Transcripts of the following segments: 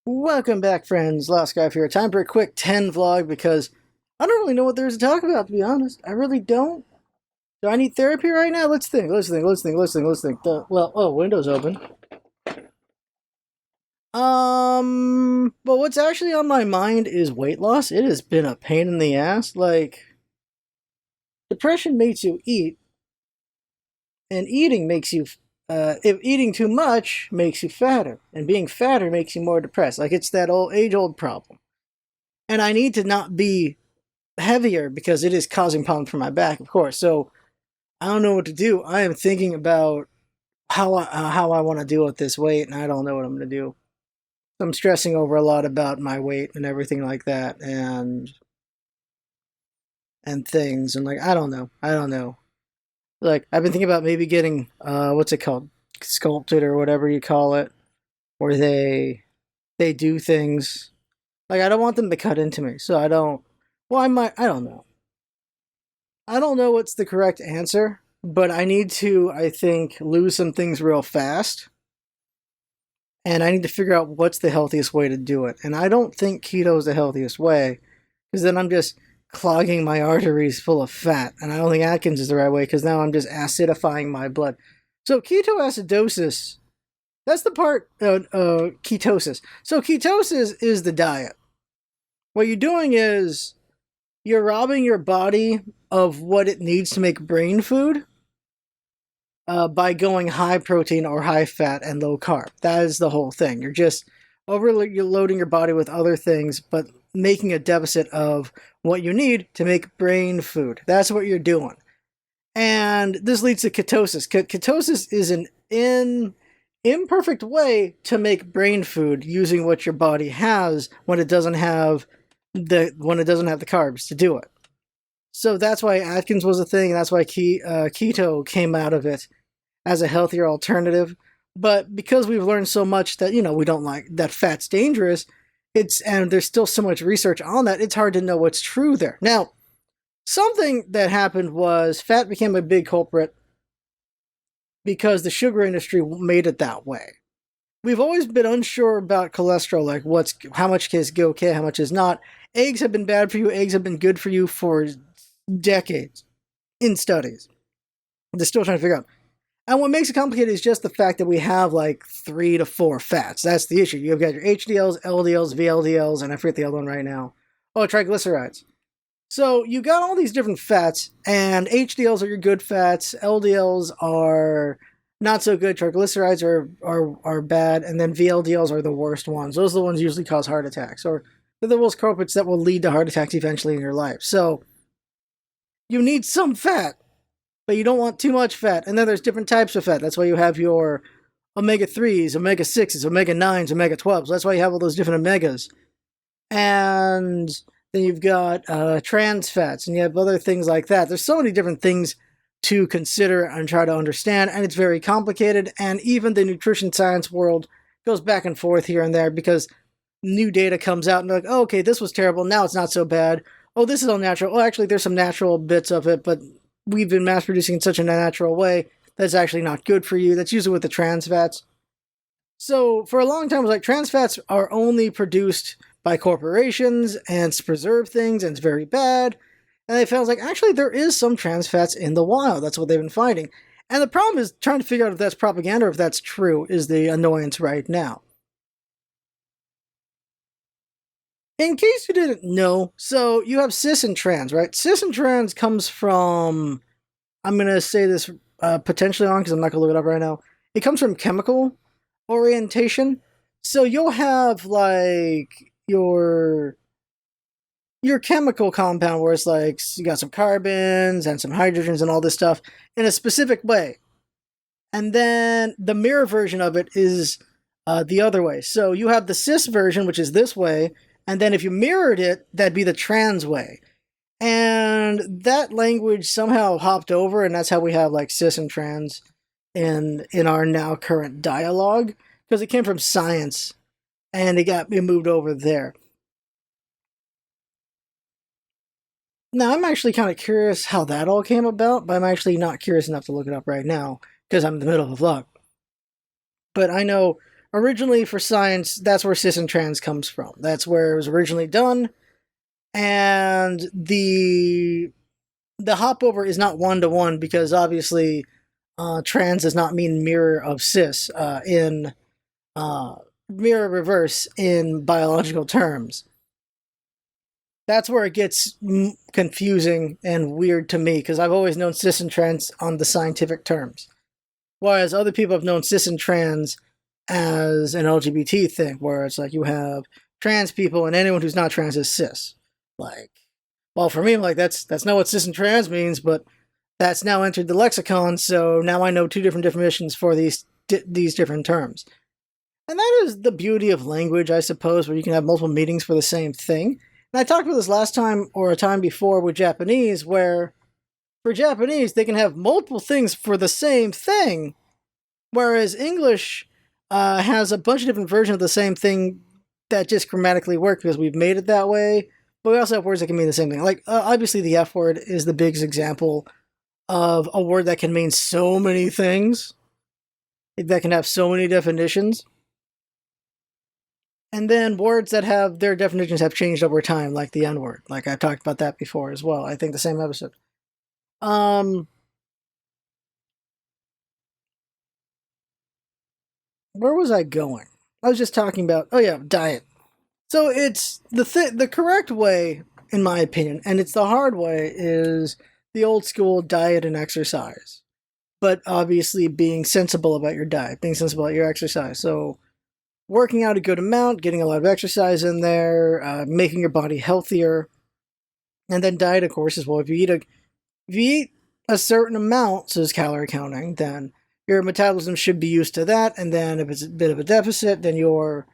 Welcome back, friends. Lost Scarf here. Time for a quick 10 vlog because I don't really know what there is to talk about, to be honest. I really don't. Do I need therapy right now? Let's think. Window's open. But what's actually on my mind is weight loss. It has been a pain in the ass. Like, depression makes you eat, and eating makes you, if eating too much makes you fatter, and being fatter makes you more depressed. Like, it's that age-old problem. And I need to not be heavier because it is causing problems for my back, of course. So I don't know what to do. I am thinking about how I want to deal with this weight, and I don't know what I'm going to do. I'm stressing over a lot about my weight and everything like that, and things, and like I don't know. Like I've been thinking about maybe getting what's it called, sculpted or whatever you call it, where they do things. Like I don't want them to cut into me, so I don't. Well, I might. I don't know. I don't know what's the correct answer, but I need to, I think, lose some things real fast. And I need to figure out what's the healthiest way to do it. And I don't think keto is the healthiest way, because then I'm just clogging my arteries full of fat. And I don't think Atkins is the right way, because now I'm just acidifying my blood. So ketoacidosis, that's the part, ketosis. So ketosis is the diet. What you're doing is you're robbing your body of what it needs to make brain food by going high protein or high fat and low carb. That is the whole thing. You're just overloading your body with other things, but making a deficit of what you need to make brain food. That's what you're doing. And this leads to ketosis. Ketosis is an imperfect way to make brain food using what your body has when it doesn't have the carbs to do it. So that's why Atkins was a thing, and that's why keto came out of it as a healthier alternative. But because we've learned so much that, we don't like that fat's dangerous, and there's still so much research on that, it's hard to know what's true there. Now, something that happened was fat became a big culprit because the sugar industry made it that way. We've always been unsure about cholesterol, like how much is okay, how much is not. Eggs have been bad for you, eggs have been good for you for decades in studies. They're still trying to figure out. And what makes it complicated is just the fact that we have like 3 to 4 fats. That's the issue. You've got your HDLs, LDLs, VLDLs, and I forget the other one right now. Oh, triglycerides. So you got all these different fats, and HDLs are your good fats, LDLs are not so good, triglycerides are bad, and then VLDLs are the worst ones. Those are the ones that usually cause heart attacks, or they're the most culprits that will lead to heart attacks eventually in your life. So you need some fat, but you don't want too much fat. And then there's different types of fat. That's why you have your omega-3s, omega-6s, omega-9s, omega-12s. That's why you have all those different omegas. And then you've got trans fats, and you have other things like that. There's so many different things to consider and try to understand, and it's very complicated. And even the nutrition science world goes back and forth here and there because new data comes out and they're like, oh, okay, this was terrible. Now it's not so bad. Oh, this is all natural. Oh, actually, there's some natural bits of it, but we've been mass producing in such a natural way that's actually not good for you. That's usually with the trans fats. So for a long time, it was like trans fats are only produced by corporations and to preserve things, and it's very bad. And they found like, actually, there is some trans fats in the wild. That's what they've been finding. And the problem is trying to figure out if that's propaganda or if that's true is the annoyance right now. In case you didn't know, so you have cis and trans, right? Cis and trans comes from, I'm going to say this potentially wrong because I'm not going to look it up right now. It comes from chemical orientation. So you'll have like your chemical compound where it's like you got some carbons and some hydrogens and all this stuff in a specific way. And then the mirror version of it is the other way. So you have the cis version, which is this way. And then if you mirrored it, that'd be the trans way. And that language somehow hopped over, and that's how we have like cis and trans in our now current dialogue, because it came from science and it moved over there. Now, I'm actually kind of curious how that all came about, but I'm actually not curious enough to look it up right now because I'm in the middle of a vlog. But I know originally for science, that's where cis and trans comes from. That's where it was originally done, and the hop over is not 1-to-1 because obviously trans does not mean mirror of cis in mirror reverse in biological terms. That's where it gets confusing and weird to me because I've always known cis and trans on the scientific terms, whereas other people have known cis and trans as an LGBT thing, where it's like you have trans people and anyone who's not trans is cis. Like, well, for me, I'm like that's not what cis and trans means, but that's now entered the lexicon, so now I know two different definitions for these different terms. And that is the beauty of language, I suppose, where you can have multiple meanings for the same thing. And I talked about this last time or a time before with Japanese, where for Japanese, they can have multiple things for the same thing, whereas English has a bunch of different versions of the same thing that just grammatically work because we've made it that way. But we also have words that can mean the same thing. Like, obviously, the F word is the biggest example of a word that can mean so many things, that can have so many definitions. And then words that have their definitions have changed over time, like the N word. Like I've talked about that before as well. I think the same episode. Where was I going? I was just talking about, oh yeah, diet. So it's the correct way, in my opinion, and it's the hard way, is the old school diet and exercise. But obviously being sensible about your diet, being sensible about your exercise. So working out a good amount, getting a lot of exercise in there, making your body healthier. And then diet, of course, is well, if you eat a certain amount, so it's calorie counting, then your metabolism should be used to that. And then if it's a bit of a deficit, then you're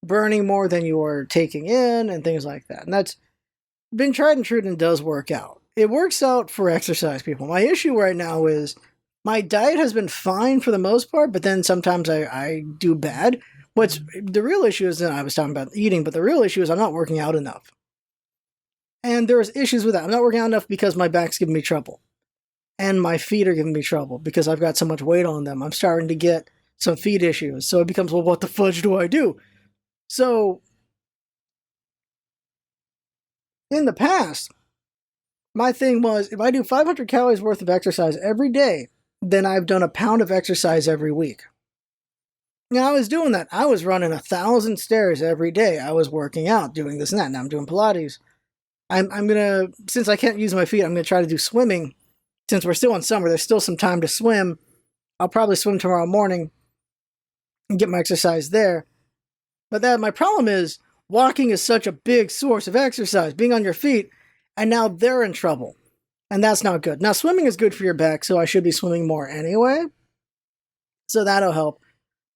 burning more than you're taking in and things like that. And that's been tried and true and does work out. It works out for exercise people. My issue right now is my diet has been fine for the most part, but then sometimes I do bad. What's the real issue is, I was talking about eating, but the real issue is I'm not working out enough. And there's issues with that. I'm not working out enough because my back's giving me trouble. And my feet are giving me trouble because I've got so much weight on them. I'm starting to get some feet issues. So it becomes, well, what the fudge do I do? So in the past, my thing was, if I do 500 calories worth of exercise every day, then I've done a pound of exercise every week. Now, I was doing that. I was running 1,000 stairs every day. I was working out, doing this and that. Now I'm doing Pilates. I'm going to, since I can't use my feet, I'm going to try to do swimming. Since we're still in summer, there's still some time to swim. I'll probably swim tomorrow morning and get my exercise there. But my problem is, walking is such a big source of exercise, being on your feet, and now they're in trouble. And that's not good. Now, swimming is good for your back, so I should be swimming more anyway. So that'll help.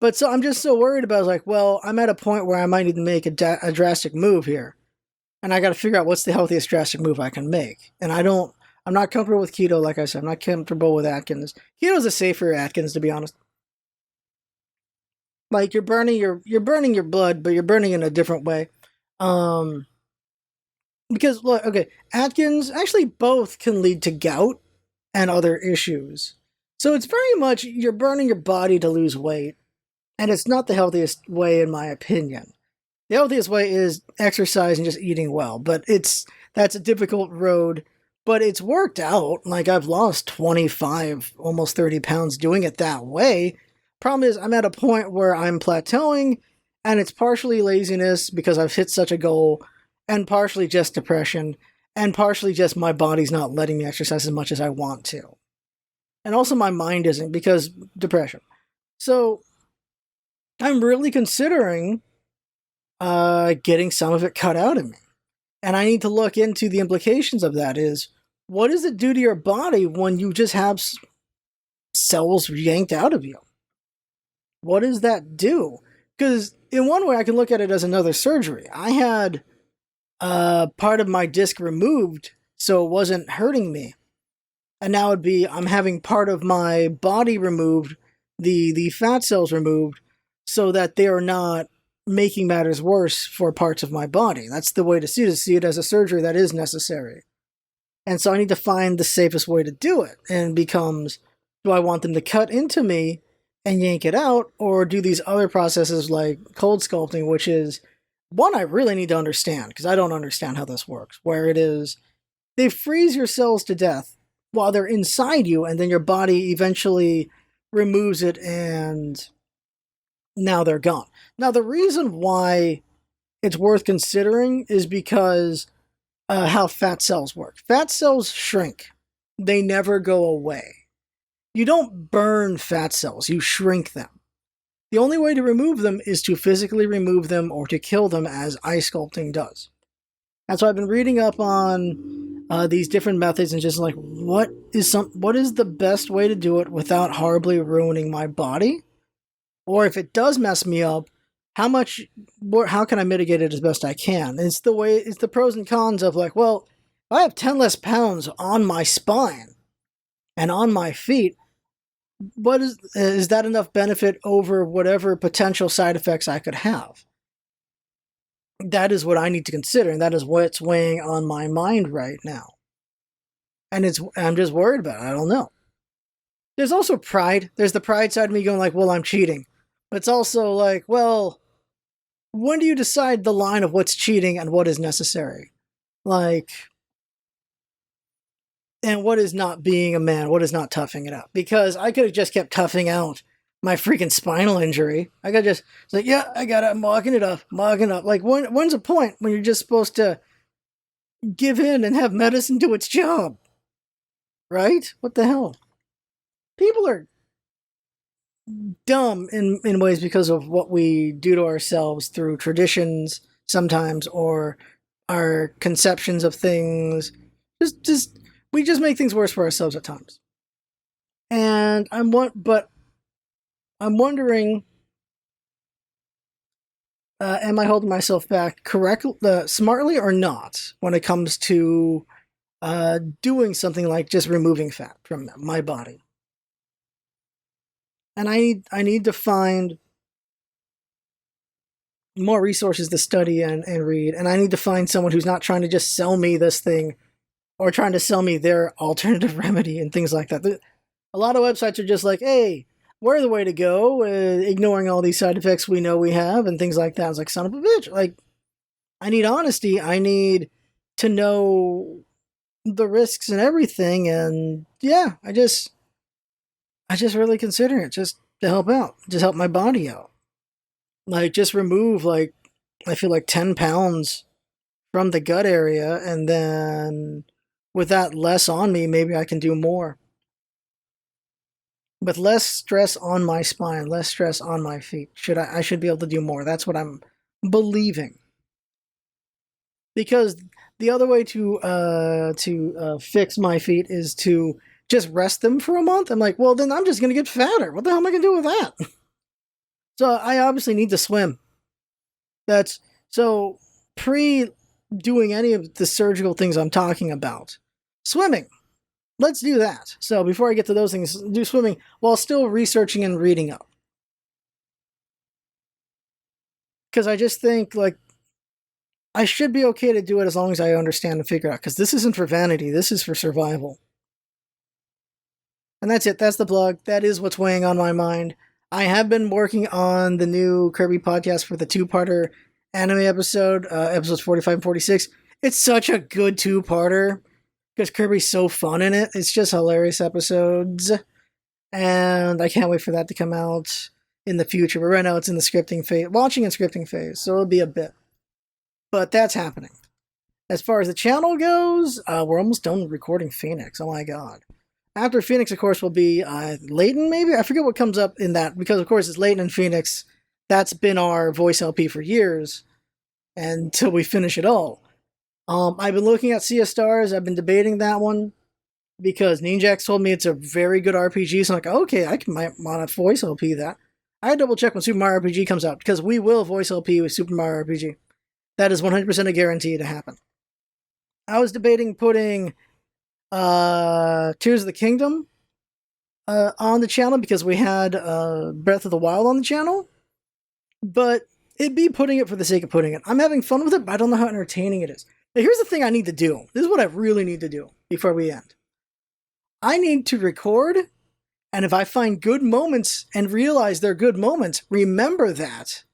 But so I'm just so worried about, like, well, I'm at a point where I might need to make a drastic move here. And I got to figure out what's the healthiest drastic move I can make. And I'm not comfortable with keto, like I said. I'm not comfortable with Atkins. Keto's a safer Atkins, to be honest. Like, you're burning your blood, but you're burning in a different way. Because, look, okay, Atkins, actually both can lead to gout and other issues. So it's very much, you're burning your body to lose weight. And it's not the healthiest way, in my opinion. The healthiest way is exercise and just eating well. But that's a difficult road. But it's worked out. Like, I've lost 25, almost 30 pounds doing it that way. Problem is, I'm at a point where I'm plateauing, and it's partially laziness because I've hit such a goal, and partially just depression, and partially just my body's not letting me exercise as much as I want to. And also my mind isn't, because depression. So I'm really considering getting some of it cut out of me. And I need to look into the implications of that. Is, what does it do to your body when you just have cells yanked out of you? What does that do? Because in one way, I can look at it as another surgery. I had part of my disc removed so it wasn't hurting me. And now it'd be, I'm having part of my body removed, the fat cells removed, so that they are not making matters worse for parts of my body. That's the way to see it as a surgery that is necessary. And so I need to find the safest way to do it. And it becomes, do I want them to cut into me and yank it out, or do these other processes like cold sculpting, which is one I really need to understand because I don't understand how this works, where it is they freeze your cells to death while they're inside you, and then your body eventually removes it, and now they're gone. Now, the reason why it's worth considering is because how fat cells work. Fat cells shrink, they never go away. You don't burn fat cells, you shrink them. The only way to remove them is to physically remove them or to kill them, as ice sculpting does. And so I've been reading up on these different methods and just like, what is the best way to do it without horribly ruining my body? Or if it does mess me up, how can I mitigate it as best I can? It's the pros and cons of like, well, if I have 10 less pounds on my spine and on my feet, what is that enough benefit over whatever potential side effects I could have? That is what I need to consider, and that is what's weighing on my mind right now. And I'm just worried about it. I don't know. There's also pride. There's the pride side of me going like, well, I'm cheating. But it's also like, well, when do you decide the line of what's cheating and what is necessary? Like, and what is not being a man? What is not toughing it out? Because I could have just kept toughing out my freaking spinal injury. I could just, it's like, yeah, I got it. I'm mocking it up. Like, when's a point when you're just supposed to give in and have medicine do its job? Right? What the hell? People are dumb in ways because of what we do to ourselves through traditions sometimes, or our conceptions of things. We just make things worse for ourselves at times. And I'm wondering, am I holding myself back smartly or not when it comes to doing something like just removing fat from my body? And I need to find more resources to study and read, and I need to find someone who's not trying to just sell me this thing or trying to sell me their alternative remedy and things like that. A lot of websites are just like, hey, we're the way to go, ignoring all these side effects we know we have and things like that. It's like, son of a bitch. Like, I need honesty. I need to know the risks and everything. And yeah, I just really consider it just to help out, just help my body out. Like, just remove, like, I feel like 10 pounds from the gut area, and then with that less on me, maybe I can do more. With less stress on my spine, less stress on my feet, I should be able to do more. That's what I'm believing. Because the other way to fix my feet is to just rest them for a month. I'm like, well, then I'm just gonna get fatter. What the hell am I gonna do with that? So I obviously need to swim. That's so pre doing any of the surgical things I'm talking about. Swimming. Let's do that. So before I get to those things, do swimming while still researching and reading up. Because I just think, like, I should be okay to do it as long as I understand and figure it out. Because this isn't for vanity. This is for survival. And that's it. That's the blog. That is what's weighing on my mind. I have been working on the new Kirby podcast for the two-parter anime episode, episodes 45 and 46. It's such a good two-parter because Kirby's so fun in it. It's just hilarious episodes. And I can't wait for that to come out in the future. But right now it's in the scripting phase, launching and scripting phase. So it'll be a bit. But that's happening. As far as the channel goes, we're almost done recording Phoenix. Oh my god. After Phoenix, of course, will be Layton, maybe? I forget what comes up in that, because, of course, it's Layton and Phoenix. That's been our voice LP for years, until we finish it all. I've been looking at Sea of Stars. I've been debating that one, because Ninjax told me it's a very good RPG, so I'm like, okay, might want to voice LP that. I double check when Super Mario RPG comes out, because we will voice LP with Super Mario RPG. That is 100% a guarantee to happen. I was debating putting Tears of the Kingdom on the channel because we had Breath of the Wild on the channel, but it'd be putting it for the sake of putting it. I'm having fun with it, but I don't know how entertaining it is. Now, here's the thing I need to do. This is what I really need to do before we end. I need to record And if I find good moments and realize they're good moments, remember that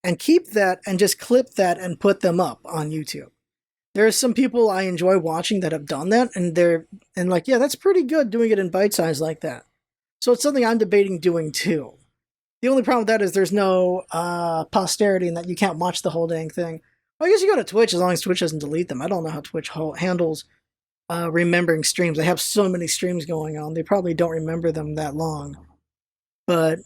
and keep that and just clip that and put them up on YouTube. There are some people I enjoy watching that have done that, and like, yeah, that's pretty good doing it in bite size like that. So it's something I'm debating doing too. The only problem with that is there's no posterity in that you can't watch the whole dang thing. Well, I guess you go to Twitch as long as Twitch doesn't delete them. I don't know how Twitch handles remembering streams. They have so many streams going on. They probably don't remember them that long. But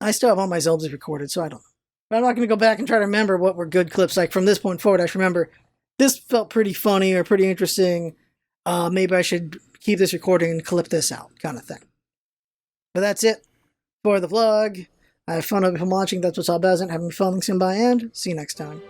I still have all my Zeldas recorded, so I don't know. But I'm not going to go back and try to remember what were good clips. Like from this point forward, I should remember this felt pretty funny or pretty interesting. Maybe I should keep this recording and clip this out, kind of thing. But that's it for the vlog. I have fun of watching. That's what's all about. Having fun, thanks and bye, and see you next time.